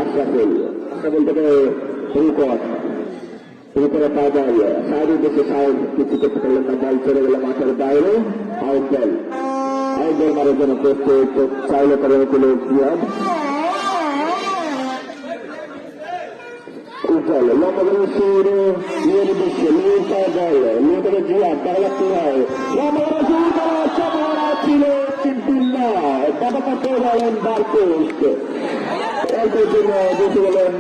আশরাফুল থেকে উপরে পাওয়া যায় সাইডের দেশে সাইড কিছু করতে পারলেন না, বল চলে গেল মাঠের বাইরে। আউট বল মারার জন্য প্রস্তুত চাইলে করে হয়েছিল জিয়াদ। উজ্জ্বল লম্বা করে শুরু নিয়ে দিচ্ছে নিয়ে পাওয়া যায় নিয়ে থেকে জিয়াদ তাহলে কি হয় লম্বা করে শুরু করার সম্ভাবনা ছিল কিন্তু না, বাবাটা পেয়ে গেলেন বার পোস্ট। এর জন্য বেশি বলেন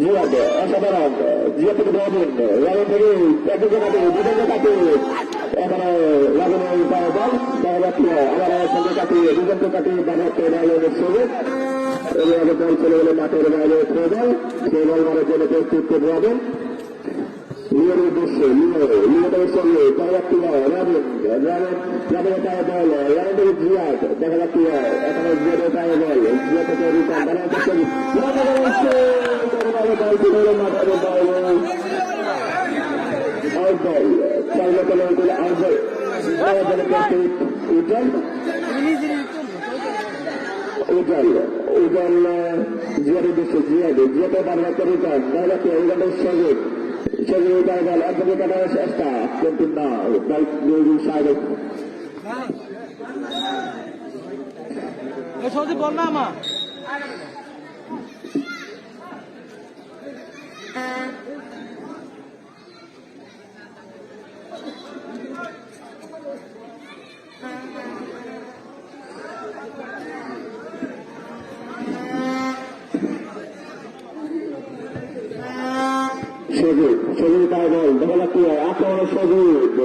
জিয়াদ অসাধারণ। জিয়া থেকে ধরেন রাগন থেকে একদিকে কাটে দুজনকে কাটে এখানে রাগনের পায়ে বল দেখা যাচ্ছে আবার সঙ্গে কাটিয়ে দুজনকে কাটিয়ে বাজারকে রাগনের সঙ্গে এভাবে বল চলে গেলে মাঠের বাইরে খেয়ে বল সেই বল মারার জন্য প্রস্তুত করে রাখবেন নিয়ের উদ্দেশ্যে নিয়ের সঙ্গে দেখা যাচ্ছে রাগনের পায়ে বল রাগন থেকে জিয়াদ দেখা যাচ্ছে এখানে জিয়াদের পায়ে বল জিয়া থেকে রিটার্ন বল চলে গেলে মাঠের বাইরে আউটবল চাইলে চলে গেলে আউটবল উজ্জ্বল জিয়ার উদ্দেশ্যে জিয়াতে বাংলা রিটার্ন দেখা যাচ্ছে উইকেটের সঙ্গে উঠায় বল একদিকে কাটার চেষ্টা কিন্তু না বল না আমার সজীব পায় বল দেখা যাচ্ছে আক্রমণ সজীব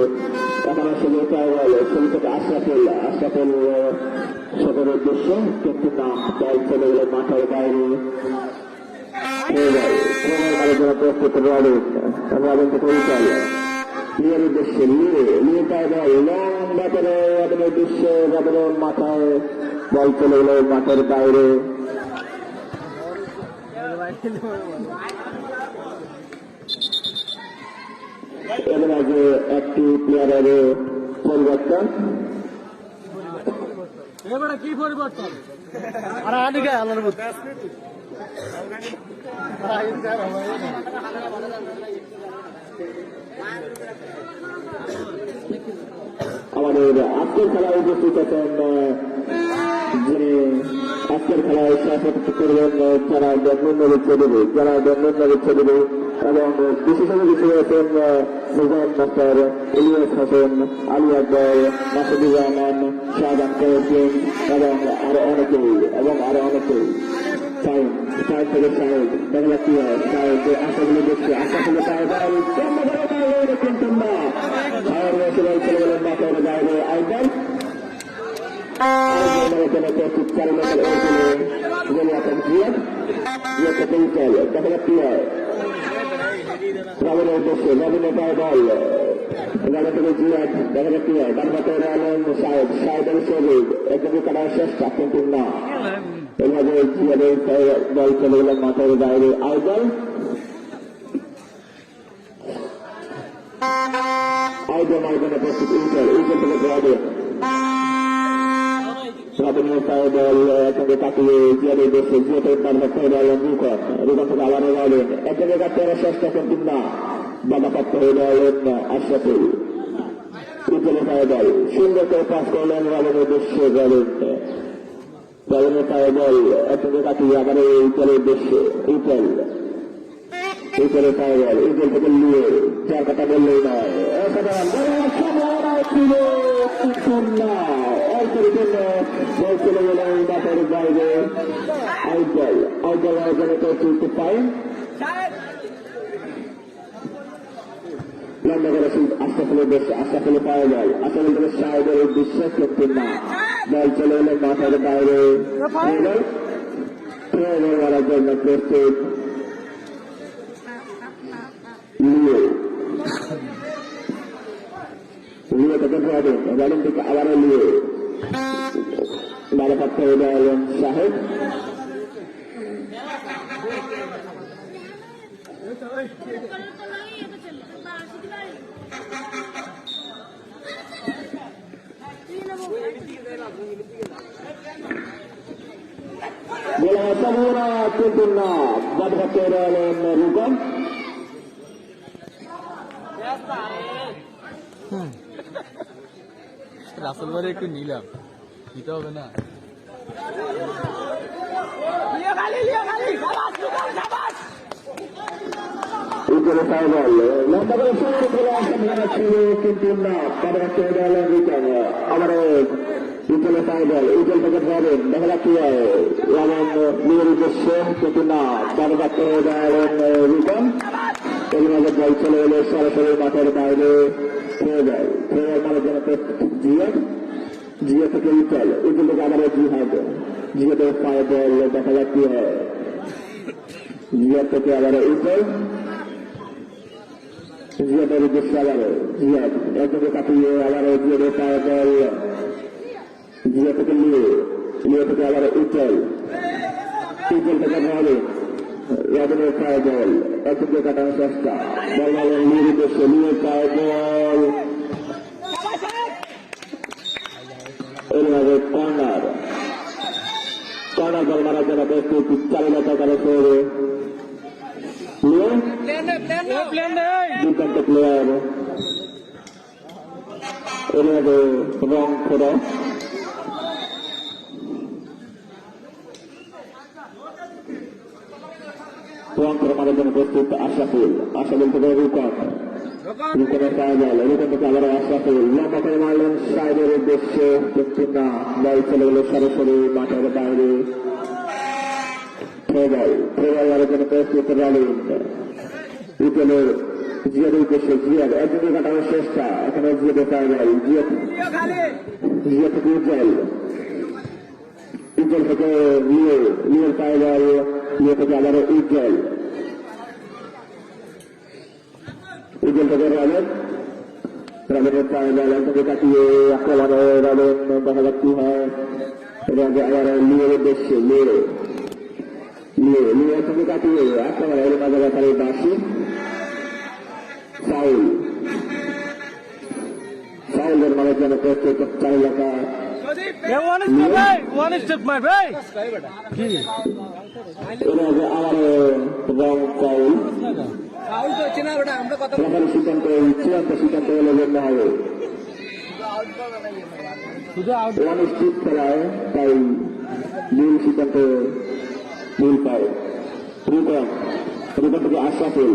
এখানে সজীব পায় বল সজীব থেকে আশরাফুল সদর উদ্দেশ্য কিন্তু না বল চলে গেল মাঠের বাইরে প্রস্তুত রাবেন থেকে উল্টাল নিয়ের উদ্দেশ্যে নিয়ে পায় বল লম্বা করে রাবেনের উদ্দেশ্যে রাবেনের মাথায় বল চলে গেল মাঠের বাইরে। এর আগে একটি প্লেয়ারের পরিবর্তন কি পরিবর্তন আর আদিকে আল্লাহর আমাদের আজকের খেলায় উপস্থিত আছেন যিনি আজকের খেলায় সভাপতিত্ব করবেন যারা নন্দনবী চৌধুরী এবং বিশেষজ্ঞ হিসেবে আছেন নিজাম মাস্টার ইলিয়াস হাসান আলী আকবর মাসুদুর রহমান শাহজাহান কয়েকদিন এবং আরো অনেকেই সাইন থেকে সাহেব দেখা কি হয় সাহেব আশাগুলো দেখছে আশাগুলো কিন্তু না সাহেব চলে গেলেন মাঠের বাইরে আইডল প্রস্তুত দেখা কি হয় রাবেনের উদ্দেশ্যে রাবেনের পায়ে বল রাবে থেকে জিয়াদ দেখা যাচ্ছে ডান পাতে আলম সাহেবের শরীর একদমই কাটার চেষ্টা কিন্তু না এভাবে জিয়াদের বল চলে গেলেন মাঠের বাইরে আউটবল ময়দানে প্রস্তুত উইকেট থেকে রাবেনের পায়ে বল একসঙ্গে কাটিয়ে জিয়াদের দেশে জিয়াদের ডান পাতে আলম রুকন থেকে আবার রাবেন একসঙ্গে কাটতে চেষ্টা কিন্তু না বাধাপ্রাপ্ত হয়ে গেলেন আশরাফুল উজ্জ্বলের পায়ে বল সুন্দর করে পাস করলেন রাবেনের উদ্দেশ্যে রাবেনের পায়ে বল একসঙ্গে কাটিয়ে আবার উজ্জ্বলের উদ্দেশ্যে উজ্জ্বলের পায়ে বল উজ্জ্বল থেকে নিয়ে যার কথা বললেই নয় অল্পের জন্য বল চলে গেল মাঠের বাইরে আউটবল আয়োজনে প্রস্তুত পায় লম্বা করে আশরাফুলের পায়ে বল আশরাফুল থেকে সাহেবের উদ্দেশ্যে কিন্তু না বল চলে গেলেন মাঠের বাইরে মারার জন্য প্রস্তুত লিয়ে থেকে বলেন থেকে আবারও লিয়ে বারো পাত্র হয়ে গেলেন সাহেব Sabuna Kuntuna Badhakeren Rukam Rasel বারে একটু নিলাম দিতে হবে না Ujjal Saibal lamba করে শুরু করে আসলে ছিল কিন্তু না Badhakeren Rukam আমার Ujjal Saibal Ujjal থেকে ধরেন দেখা যাচ্ছে লালন নিজের উদ্দেশ্যে কিন্তু না Badhakeren Rukam এর মাঝে বল চলে এলো সরাসরি মাঠের বাইরে খেয়ে যায় খেয়ে মানে যেন জিয়া থেকে উজ্জ্বল থেকে আবার জিয়াদের পায়ে বল দেখা যাক কি হয় জিয়া থেকে আবার উজ্জ্বল জিয়াদের উদ্দেশ্যে আবার জিয়া একদিকে কাটিয়ে আবার জিয়াদের পায়ে বল জিয়া থেকে লিয়ে থেকে আবার উজ্জ্বল থেকে ভাবে রাজনের পায়ে বল একদিকে কাটানোর চেষ্টা বল মালের লিয়ের উদ্দেশ্যে লিয়ে পায়ে বল এরভাবে কর্নার বল মারার জন্য প্রস্তুত চালিলতা করে শহরে দুর্দান্ত প্লেয়ার এরভাবে রং খোড়া রং করে মারার জন্য প্রস্তুত আশাফুল থেকে রুকনের পায়ে বল রুকন থেকে আবার আশরাফুল লম্বা করে মারলেন সাইডের উদ্দেশ্যে কিন্তু না বল চলে গেল সরাসরি মাঠের বাইরে থ্রোবল মারার জন্য প্রস্তুত রালিন উজ্জ্বলের জিয়াদের উদ্দেশ্যে জিয়াদ একদিকে কাটানোর চেষ্টা এখানে জিয়াদের পায়ে বল জিয়া থেকে উজ্জ্বল থেকে লিয়ের পায়ে বল লিয়ে থেকে আবার উজ্জ্বল থেকে রাবেনের পায়ে বল থেকে কাটিয়ে আক্রমণে রাবেন দেখা যাক কি হয় আবার লিয়ের উদ্দেশ্যে লিয়ে থেকে কাটিয়ে আক্রমণে এর মাঝে ব্যাপারে বাসি ফাউলের মানের জন্য প্রত্যেক চার এলাকা আবার রং ফাউল চূড়ান্ত সিদ্ধান্ত হলে জন্য হবে অনিশ্চিত খেলায় তাই মূল সিদ্ধান্ত মূল পায় রুকন থেকে আশরাফুল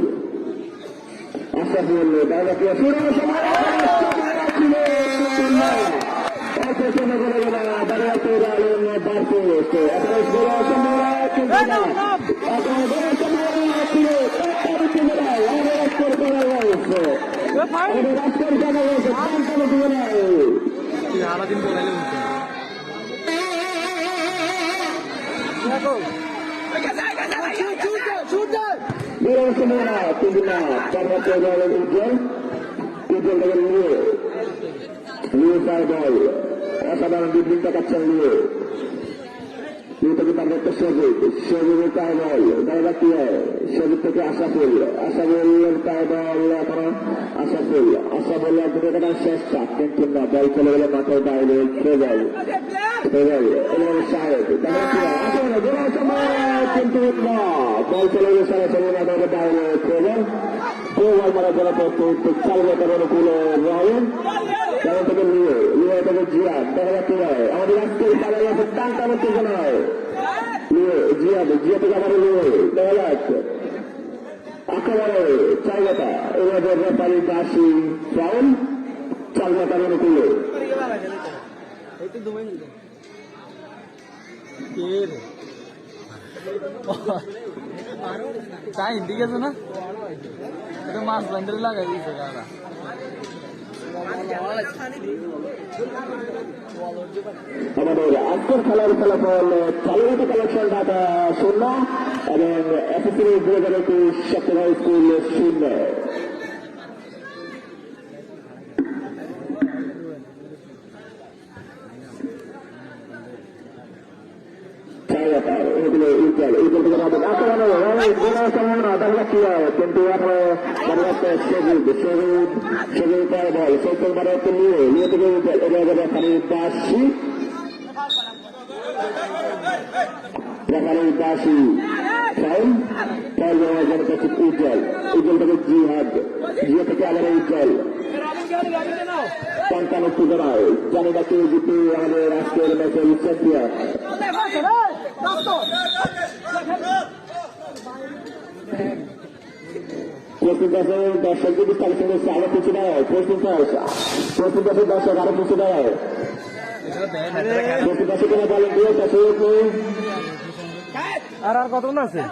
সারাদিন বলাইলে অসাধারণ বিবৃত কাচ্ছেন নিয়ে থেকে তার একটা সবুজের পায়ে বল দেখা কি হয় সবুজ থেকে আশাফুলের পায়ে বল এখন আশাফুল একদিকে কাটার চেষ্টা কিন্তু না বল চলে গেলে মাঠের বাইরে খেয়ে যায় সাহেব কিন্তু না বল চলে গেলে সরাসরি মাঠের বাইরে খেয়ে যায় বল মারার জন্য প্রস্তুত 4 মিটার অনুকূলে রয়েন কেমন থেকে লিয়ে থেকে জিয়া দেখা যাচ্ছে আমাদের আজকের খেলা আছে টান থেকে নয় জিয়া থেকে আবার লিয়ে দেখা যাচ্ছে একেবারে 4 মিটার এভাবে ব্যাপারী দাসী ফাউল 4 মিটার অনুকূলে তাই হিন্দি গেছে না এটা মাছ বান্ধে লাগাই দিয়েছে গাড়া আমাদের আজকের খেলার ফলাফল চালুতে কালেকশন ঢাকা 0 এবং এসএসসি 2021 সপ্তগাঁও স্কুল 0। কিন্তু সবুজ পায়ে বল সৈকল বাড়াতে নিয়ে থেকে রেফারি বাসি ফাউল ফাউল দেওয়ার জন্য প্রস্তুত উজ্জ্বল উজ্জ্বল থেকে জিহাদ জিয়া থেকে আবার উজ্জ্বল পঞ্চান্ন জানায় জানি না কেউ জিতে আমাদের আজকের ম্যাচের চ্যাম্পিয়ন প্রস্তুত আছে দর্শক যদি কালেকশন করছে আরো কিছু দেয় প্রস্তুত আছে দর্শক আরো কিছু দেয় প্রস্তুত আছে কিনা বলেন দিয়ে আর কত না আছে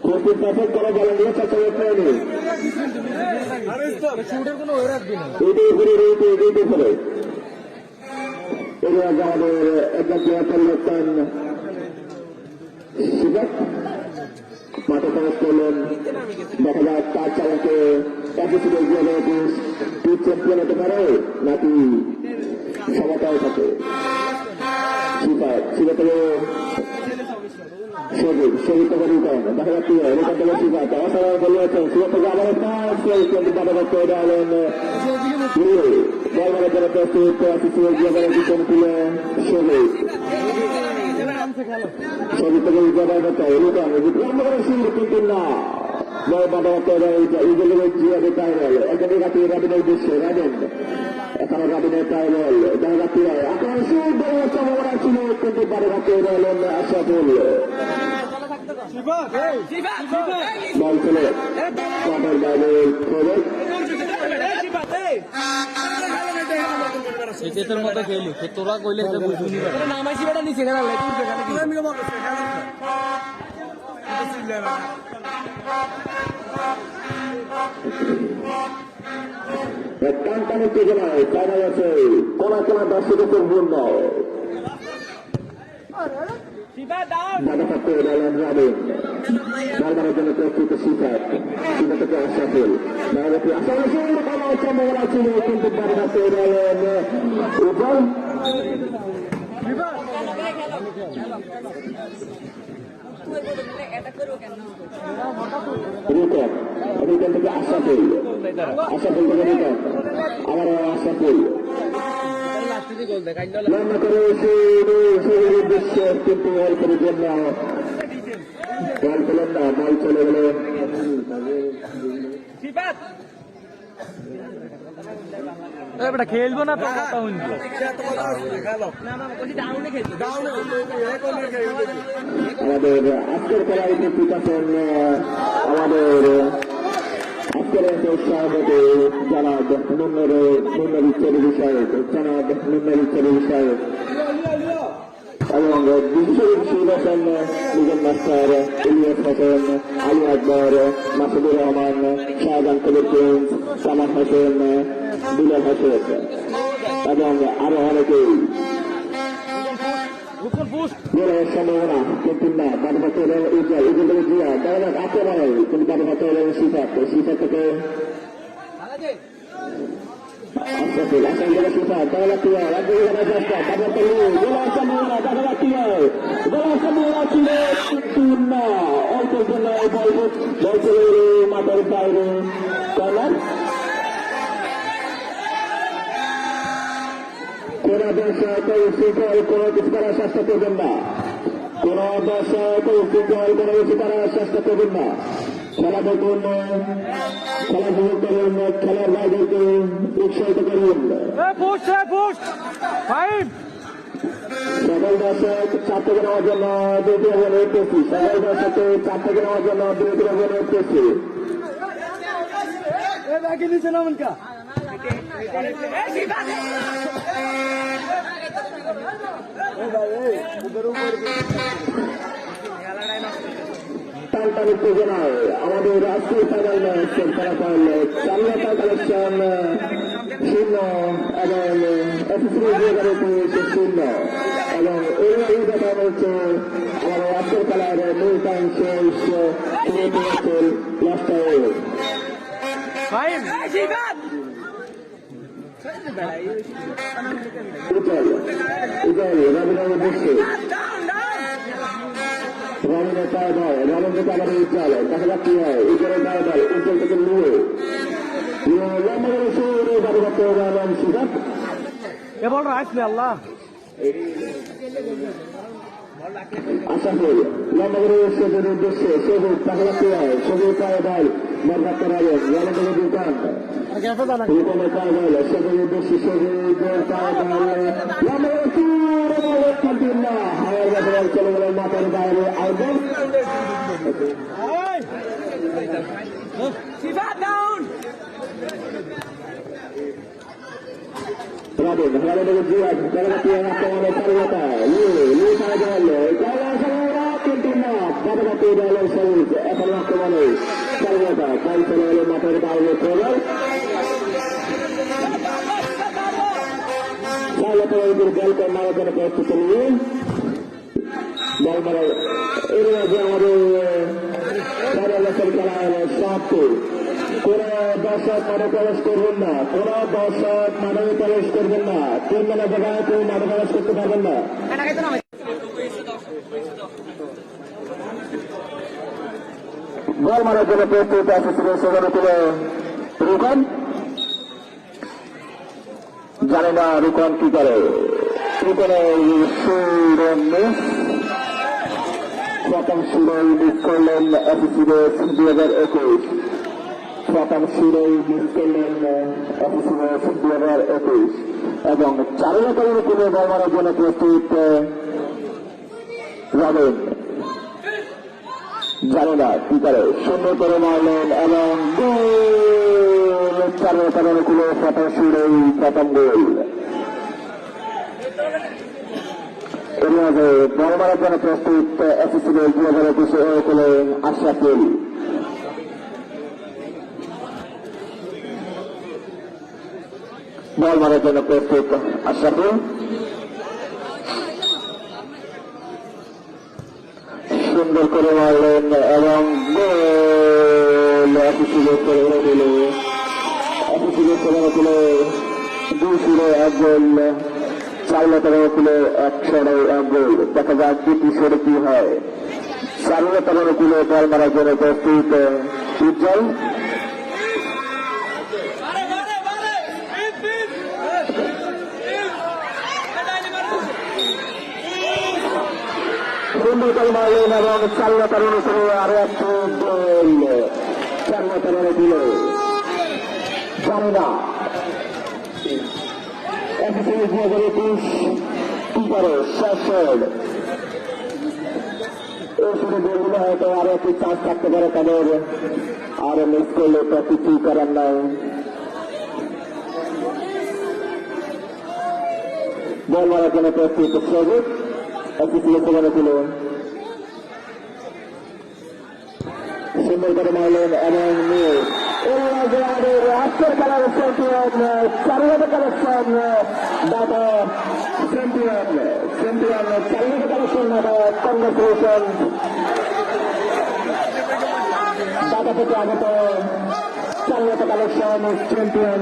প্রস্তুত আছে তারা বলেন দিয়ে চাচা নেই শুটের কোনো ওই রাখবি না এইটাই করে এইটাই করে এগুলো আমাদের একজন প্লেয়ার পরিবর্তন শিবক মাঠে প্রবেশ করলেন দেখা যাক তার চালকে প্যাকেজিকে গিয়ে চ্যাম্পিয়ন হতে পারে নাকি সমতাও থাকে শিবা থেকে শহীদ থেকে রিটার্ন দেখা যাচ্ছে রিটার্ন থেকে শিবা অসাধারণ বলিয়েছেন শিবা থেকে আবার কিন্তু বাধা করতে দেওয়ালেন বল মারার জন্য প্রস্তুত গিয়ে রিটার্ন তুলে শহীদ থেকে জবাই করতে রিটার্ন কিন্তু না বাধা করতে জিয়াদের টাইমেল একজন রাতে রাবিনের উদ্দেশ্যে রাবেন এখানে রাবিনের টাইমেল দেখা যাচ্ছে আকাশে বড় সম্ভাবনা ছিল কিন্তু বাধা করতে রইলেন আশা বলল বল ছেলে মাঠের বাইরে খবর সেচেতের মতো খেলি তোরা কইলে বুঝুনি নামাইছি বেটা নিচে টান টান উত্তেজনায় টানা গেছে কোনা কোনা দর্শকের পূর্ণ বাধা থাকতে রইলেন রাবেন বল মারার জন্য প্রস্তুত শিখা থেকে আশাফুল সম্ভাবনা ছিল কিন্তু বাধা থাকতে রইলেন উজ্জ্বল রিটার্ন থেকে আশাফুল থেকে রিটার্ন আবারও আশাফুল রান্না করে সেই উদ্দেশ্যে কিন্তু অল্পের জন্য বল পেলেন না বল চলে গেল খেলবো না তো আমাদের আজকের খেলায় উপস্থিত আছেন আমাদের আজকের সভাপতি জানাব নুনের ইচ্ছের বিষয়ক জানাব নুনের ইচ্ছের বিষয়ক এবং বিশেষ আছেন নিজের মাস্টার ইলিয়াস হোসেন আলী আকবর মাসুদুর রহমান শাহজাহান কবির প্রিন্স সামান হোসেন বিলাল হোসেন এবং আরো অনেকেই সম্ভাবনা কিন্তু না বাধা পাচ্ছে উজ্জ্বল থেকে জিয়া দেখা যাক আছে নয় কিন্তু বাধা পাচ্ছে শিফা থেকে মাথার বাইরে কর্নার কোন দর্শক শৃঙ্খল কোন কিছু করার চেষ্টা করবেন না কোন দর্শক শৃঙ্খল কোন কিছু করার চেষ্টা করবেন না খেলা দেখুন খেলা উপভোগ করুন খেলার বাইরেকে উৎসাহিত করুন সকল দর্শক 4 থেকে নেওয়ার জন্য 2টি ওভারে পেয়েছি সকল দর্শককে 4 থেকে নেওয়ার জন্য 2টি ওভারে পেয়েছি টান উত্তেজনায় আমাদের রাষ্ট্রীয় ফাইনাল ম্যাচ ফলাফল চালিয়াটা কালেকশন 0 এবং এসএসসি 0 এবং এই দেখা হচ্ছে আমাদের রাষ্ট্রীয় খেলার মূল টাইম শেষ লাস্ট রবীন্দ্র উদ্দেশ্যে রবীন্দ্র পায় বল রবীন্দ্র আবার উজ্জ্বল দেখা যাক কি হয় উজ্জ্বলের পায় বল উজ্জ্বল থেকে নিয়ে লম্বা করে শুরু বাড়ি করতে হবে শিকার এবার রাখবে আল্লাহ আশাফুল লম্বা করে সবুজের উদ্দেশ্যে সবুজ তাহলে কি হয় সবুজ পায়ে বল বরবাদ করা হবে লম্বা করে দুকান রূপমের পায়ে বল সবুজের উদ্দেশ্যে সবুজের পায়ে বল লম্বা করে চুর বল খেলতেন না হাওয়ার কাছে বল চলে গেল মাথার বাইরে outdoor Robin, Robin dengan jiwa, dalam hati yang akan ada pariwata. Lu saja lo. Kalau saya kentina, pada hati dalam service, akan waktu mana? Pariwata, kalau selalu mata berbagai program. Saya kalau berjalan ke mana ke tempat ini, baik ini aja ada pada level kalah satu. কোন দর্শক মাঠে প্রবেশ করবেন না কোন দর্শক মাঠে প্রবেশ করবেন না 3 মেলা জায়গায় কেউ মাঠে প্রবেশ করতে পারবেন না বল মারার জন্য প্রস্তুত আছে সেখানে তুলে রুকন জানে না রুকন কি করে রুকনের প্রথম সুরই মিস করলেন এফিসিএস 2021 প্রথম সুরই মিস করলেন এফিসিএস 2021 এবং চারুলা করে তুলে বল মারার জন্য প্রস্তুত রবিন জানে না কি করে সুন্দর করে মারলেন এবং চারুলা করে তুলে প্রথম সুরই প্রথম গোল এর মাঝে বল মারার জন্য প্রস্তুত এফিসিএস 2021 হলে আশরাফুল বল মারার জন্য প্রস্তুত আশরাফুল সুন্দর করে মারলেন এবং গোল এফিসিএস করে উড়ে দিল এফিসিএস করে দুই সুরে এক গোল চারুলতার কুলে 101 গোল দেখা যাক দ্বিতীয় সুরে কি হয় চারুলতার কুলে বল মারার জন্য প্রস্তুত উজ্জ্বল সুন্দর করে মারলেন এবং চারুলতার অনুসারে আরো একটু গোল চারুলতার দিল জানি না এফিসিএস 2021 কি করে শেষ এই শুধু গোলগুলো হয়তো আরো একটু চান্স থাকতে পারে তাদের আরো মিস করলে তো কিছুই করার নাই বল মারার জন্য প্রস্তুত সবুজ এফিসিএস সেখানে ছিল সুন্দর করে মারলেন এবং আজকের খেলার চ্যাম্পিয়ন চারুলতা কালেকশন দাদা চ্যাম্পিয়ন চারুলতা কালেকশন দাদা কংগ্রেচুলেশন দাদা থেকে আগত চারুলতা কালেকশন চ্যাম্পিয়ন